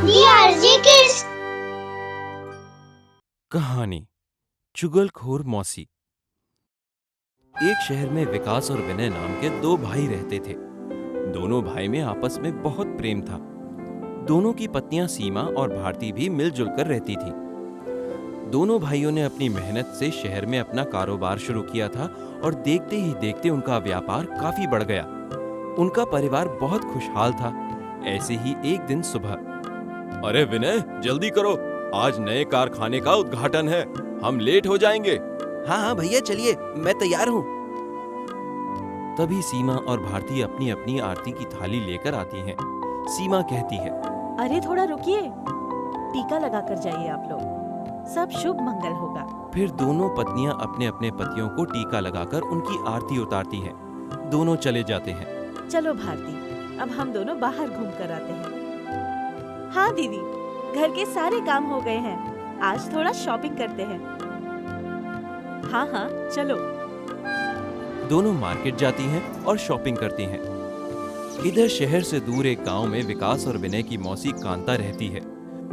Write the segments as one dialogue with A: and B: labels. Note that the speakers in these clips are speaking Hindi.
A: DRG Kids।
B: कहानी चुगलखोर मौसी। एक शहर में विकास और विनय नाम के दो भाई रहते थे। दोनों भाई में आपस में बहुत प्रेम था। दोनों की पत्नियां सीमा और भारती भी मिलजुल कर रहती थी। दोनों भाइयों ने अपनी मेहनत से शहर में अपना कारोबार शुरू किया था और देखते ही देखते उनका व्यापार काफी बढ़ गया। उनका परिवार बहुत खुशहाल था। ऐसे ही एक दिन सुबह, अरे विनय, जल्दी करो, आज नए कारखाने का उद्घाटन है, हम लेट हो जाएंगे।
C: हाँ भैया, चलिए, मैं तैयार हूँ।
B: तभी सीमा और भारती अपनी अपनी आरती की थाली लेकर आती हैं। सीमा कहती है,
D: अरे थोड़ा रुकिए, टीका लगा कर जाइए आप लोग, सब शुभ मंगल होगा।
B: फिर दोनों पत्नियां अपने अपने पतियों को टीका लगाकर उनकी आरती उतारती हैं। दोनों चले जाते हैं।
D: चलो भारती, अब हम दोनों बाहर घूम कर आते हैं। हाँ दीदी, घर के सारे काम हो गए हैं, आज थोड़ा शॉपिंग करते हैं। हाँ हाँ चलो।
B: दोनों मार्केट जाती हैं और शॉपिंग करती हैं। इधर शहर से दूर एक गांव में विकास और विनय की मौसी कांता रहती है।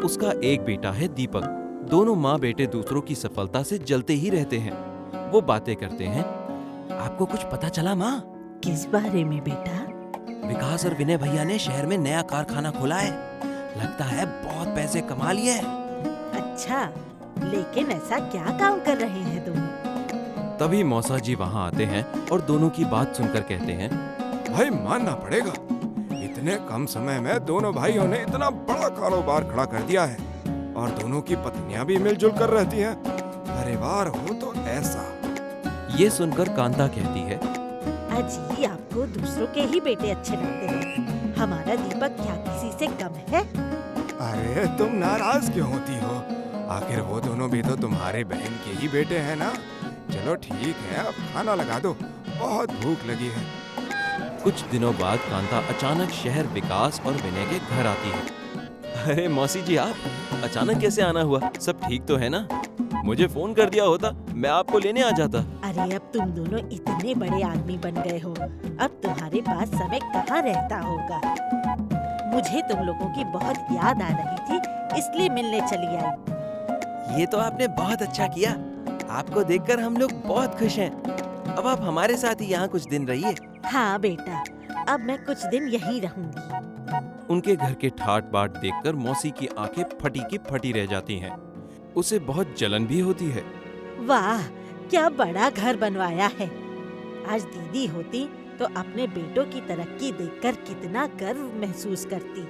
B: उसका एक बेटा है दीपक। दोनों माँ बेटे दूसरों की सफलता से जलते ही रहते हैं। वो बातें करते हैं।
C: आपको कुछ पता चला माँ?
D: किस बारे में बेटा?
C: विकास और विनय भैया ने शहर में नया कारखाना खोला है। लगता है बहुत पैसे कमा लिए हैं।
D: अच्छा, लेकिन ऐसा क्या काम कर रहे हैं तुम?
B: तभी मौसा जी वहाँ आते हैं और दोनों की बात सुनकर कहते हैं,
E: भाई मानना पड़ेगा, इतने कम समय में दोनों भाइयों ने इतना बड़ा कारोबार खड़ा कर दिया है और दोनों की पत्नियां भी मिलजुल कर रहती हैं। परिवार हो तो ऐसा।
B: ये सुनकर कांता कहती है,
D: अजी, आपको दूसरों के ही बेटे अच्छे लगते हैं, हमारा दीपक क्या किसी से कम है?
E: अरे तुम नाराज क्यों होती हो? आखिर वो दोनों भी तो तुम्हारे बहन के ही बेटे हैं ना। चलो ठीक है, अब खाना लगा दो, बहुत भूख लगी है।
B: कुछ दिनों बाद कांता अचानक शहर विकास और विनय के घर आती है। अरे मौसी जी, आप अचानक कैसे आना हुआ? सब ठीक तो है ना? मुझे फोन कर दिया होता, मैं आपको लेने आ जाता।
D: अरे अब तुम दोनों इतने बड़े आदमी बन गए हो, अब तुम्हारे पास समय कहाँ रहता होगा। मुझे तुम लोगों की बहुत याद आ रही थी, इसलिए मिलने चली आई।
C: ये तो आपने बहुत अच्छा किया। आपको देखकर हम लोग बहुत खुश हैं। अब आप हमारे साथ ही यहाँ कुछ दिन रहिए।
D: हाँ बेटा, अब मैं कुछ दिन यहीं रहूंगी।
B: उनके घर के ठाट बाट देखकर मौसी की आंखें फटी की फटी रह जाती हैं। उसे बहुत जलन भी होती है।
D: वाह, क्या बड़ा घर बनवाया है। आज दीदी होती तो अपने बेटों की तरक्की देखकर कितना गर्व महसूस करती।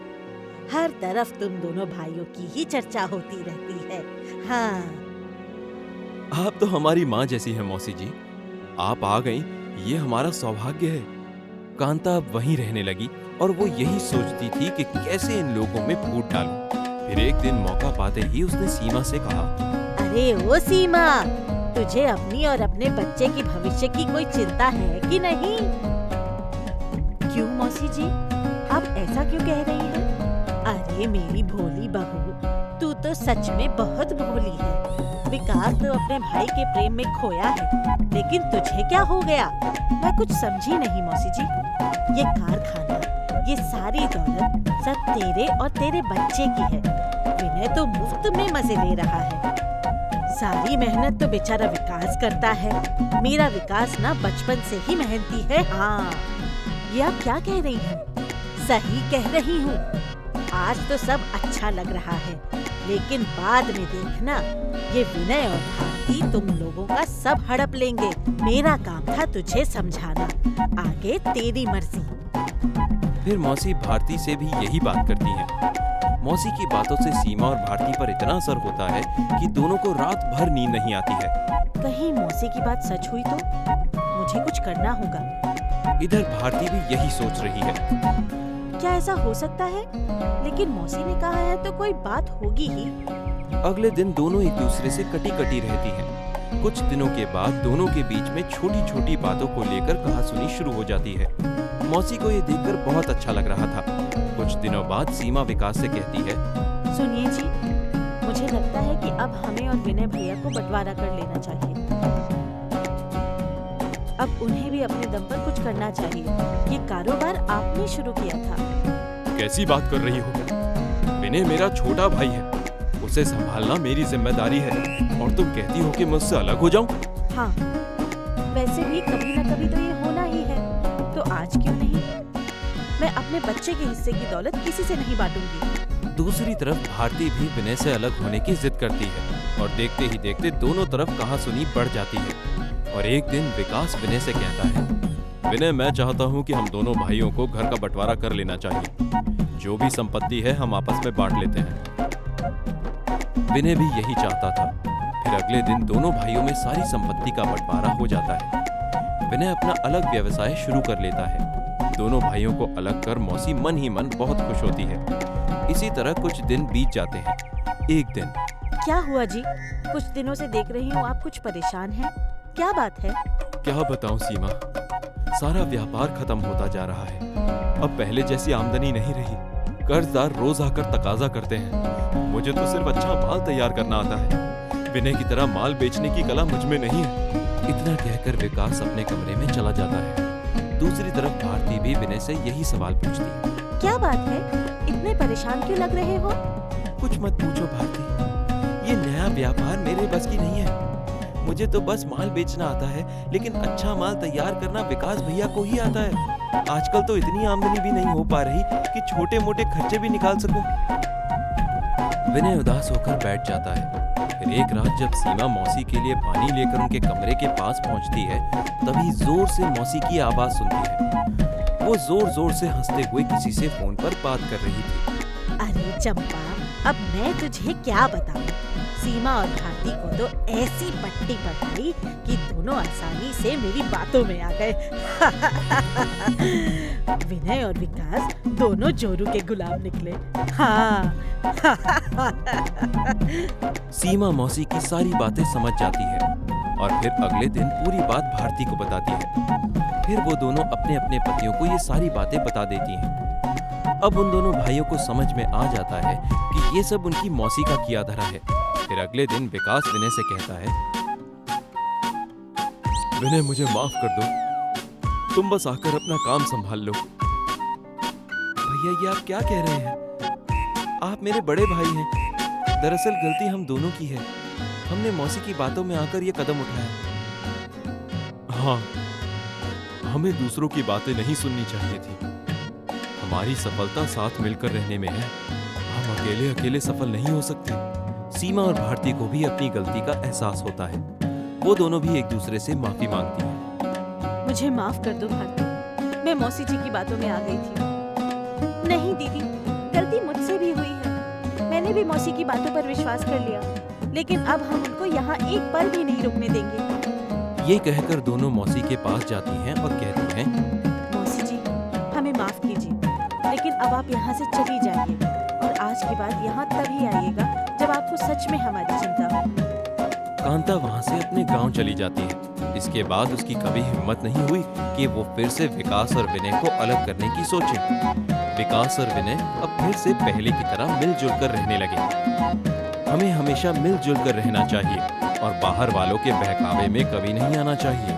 D: हर तरफ तुम दोनों भाइयों की ही चर्चा होती रहती है। हाँ,
B: आप तो हमारी माँ जैसी है मौसी जी। आप आ गईं, ये हमारा सौभाग्य है। कांता अब वहीं रहने लगी और वो यही सोचती थी कि कैसे इन लोगों में फूट डालूं। फिर एक दिन मौका पाते ही उसने सीमा से कहा,
D: अरे ओ सीमा, तुझे अपनी और अपने बच्चे की भविष्य की कोई चिंता है कि नहीं? क्यों मौसी जी, आप ऐसा क्यों कह रही हैं? अरे मेरी भोली बहू, तू तो सच में बहुत भोली है। विकास तो अपने भाई के प्रेम में खोया है, लेकिन तुझे क्या हो गया? मैं कुछ समझी नहीं मौसी जी। ये कारखाना, ये सारी दौलत सब तेरे और तेरे बच्चे की है। विनय तो मुफ्त में मजे ले रहा है। सारी मेहनत तो बेचारा विकास करता है। मेरा विकास ना बचपन से ही मेहनती है। हाँ, ये आप क्या कह रही हैं? सही कह रही हूँ। आज तो सब अच्छा लग रहा है, लेकिन बाद में देखना, ये विनय और भारती तुम लोगों का सब हड़प लेंगे। मेरा काम था तुझे समझाना, आगे तेरी मर्जी।
B: फिर मौसी भारती से भी यही बात करती हैं। मौसी की बातों से सीमा और भारती पर इतना असर होता है कि दोनों को रात भर नींद नहीं आती है।
D: कहीं मौसी की बात सच हुई तो मुझे कुछ करना होगा।
B: इधर भारती भी यही सोच रही है।
D: क्या ऐसा हो सकता है? लेकिन मौसी ने कहा है तो कोई बात होगी ही।
B: अगले दिन दोनों एक दूसरे से कटी कटी रहती हैं। कुछ दिनों के बाद दोनों के बीच में छोटी छोटी बातों को लेकर कहासुनी शुरू हो जाती है। मौसी को ये देखकर बहुत अच्छा लग रहा था। कुछ दिनों बाद सीमा विकास से कहती है,
D: सुनिए जी, मुझे लगता है कि अब हमें और विनय भैया को बंटवारा कर लेना चाहिए। अब उन्हें भी अपने दम पर कुछ करना चाहिए। ये कारोबार आपने शुरू किया था।
B: कैसी बात कर रही हो? विनय मेरा छोटा भाई है, उसे संभालना मेरी जिम्मेदारी है, और तुम कहती हो कि मुझसे अलग हो जाऊं?
D: हाँ, वैसे भी कभी न कभी तो ये होना ही है, तो आज क्यों नहीं? मैं अपने बच्चे के हिस्से की दौलत किसी से नहीं बांटूंगी।
B: दूसरी तरफ भारती भी विनय से अलग होने की जिद करती है, और देखते ही देखते दोनों तरफ कहासुनी बढ़ जाती है। और एक दिन विकास विनय से कहता है, विनय, मैं चाहता हूँ कि हम दोनों भाइयों को घर का बंटवारा कर लेना चाहिए। जो भी संपत्ति है हम आपस में बांट लेते हैं। विनय भी यही चाहता था। फिर अगले दिन दोनों भाइयों में सारी संपत्ति का बंटवारा हो जाता है। विनय अपना अलग व्यवसाय शुरू कर लेता है। दोनों भाइयों को अलग कर मौसी मन ही मन बहुत खुश होती है। इसी तरह कुछ दिन बीत जाते हैं। एक दिन,
D: क्या हुआ जी? कुछ दिनों से देख रही हूँ आप कुछ परेशान हैं। क्या बात है?
B: क्या बताऊं सीमा, सारा व्यापार खत्म होता जा रहा है। अब पहले जैसी आमदनी नहीं रही। कर्जदार रोज आकर तकाजा करते हैं। मुझे तो सिर्फ अच्छा माल तैयार करना आता है। विनय की तरह माल बेचने की कला मुझ में नहीं है। इतना कहकर विकास अपने कमरे में चला जाता है। दूसरी तरफ भारती भी विनय से यही सवाल पूछती है।
D: क्या बात है? इतने परेशान क्यों लग रहे हो?
B: कुछ मत पूछो भारती, ये नया व्यापार मेरे बस की नहीं है। मुझे तो बस माल बेचना आता है, लेकिन अच्छा माल तैयार करना विकास भैया को ही आता है। आजकल तो इतनी आमदनी भी नहीं हो पा रही कि छोटे मोटे खर्चे भी निकाल सकूं। विनय उदास होकर बैठ जाता है। फिर एक रात जब सीमा मौसी के लिए पानी लेकर उनके कमरे के पास पहुंचती है, तभी जोर से मौसी की आवाज सुनती है। वो जोर जोर से हंसते हुए किसी से फोन पर बात कर रही थी।
D: अरे चंपा, अब मैं तुझे क्या बताऊं? सीमा और भारती को तो ऐसी पट्टी पढ़ाई कि दोनों आसानी से मेरी बातों में आ गए। विनय और विकास दोनों जोरू के गुलाम निकले। हाँ।
B: सीमा मौसी की सारी बातें समझ जाती है और फिर अगले दिन पूरी बात भारती को बताती है। फिर वो दोनों अपने अपने पतियों को ये सारी बातें बता देती हैं। अब उन दोनों भाइयों को समझ में आ जाता है कि ये सब उनकी मौसी का किया धरा है। फिर अगले दिन विकास विनय से कहता है, विनय, मुझे माफ कर दो, तुम बस आकर अपना काम संभाल लो। भैया, ये आप क्या कह रहे हैं? आप मेरे बड़े भाई हैं। दरअसल गलती हम दोनों की है। हमने मौसी की बातों में आकर ये कदम उठाया। हाँ, हमें दूसरों की बातें नहीं सुननी चाहिए थी। हमारी सफलता साथ मिलकर रहने में है। हम अकेले अकेले सफल नहीं हो सकते। सीमा और भारती को भी अपनी गलती का एहसास होता है। वो दोनों भी एक दूसरे से माफी मांगती हैं।
D: मुझे माफ कर दो भारती, मैं मौसी जी की बातों में आ गई थी। नहीं दीदी, गलती मुझसे भी हुई है। मैंने भी मौसी की बातों पर विश्वास कर लिया, लेकिन अब हम उनको यहाँ एक पल भी नहीं रुकने देंगे।
B: ये कहकर दोनों मौसी के पास जाती हैं और कहती हैं,
D: मौसी जी, हमें माफ कीजिए, लेकिन अब आप यहाँ से चली जाइए और आज के बाद यहाँ तभी आइएगा जब आपको सच में हमारी चिंता हो।
B: कांता वहां से अपने गांव चली जाती है। इसके बाद उसकी कभी हिम्मत नहीं हुई कि वो फिर से विकास और विनय को अलग करने की सोचे। विकास और विनय अब फिर से पहले की तरह मिलजुल कर रहने लगे। हमें हमेशा मिलजुल कर रहना चाहिए और बाहर वालों के बहकावे में कभी नहीं आना चाहिए।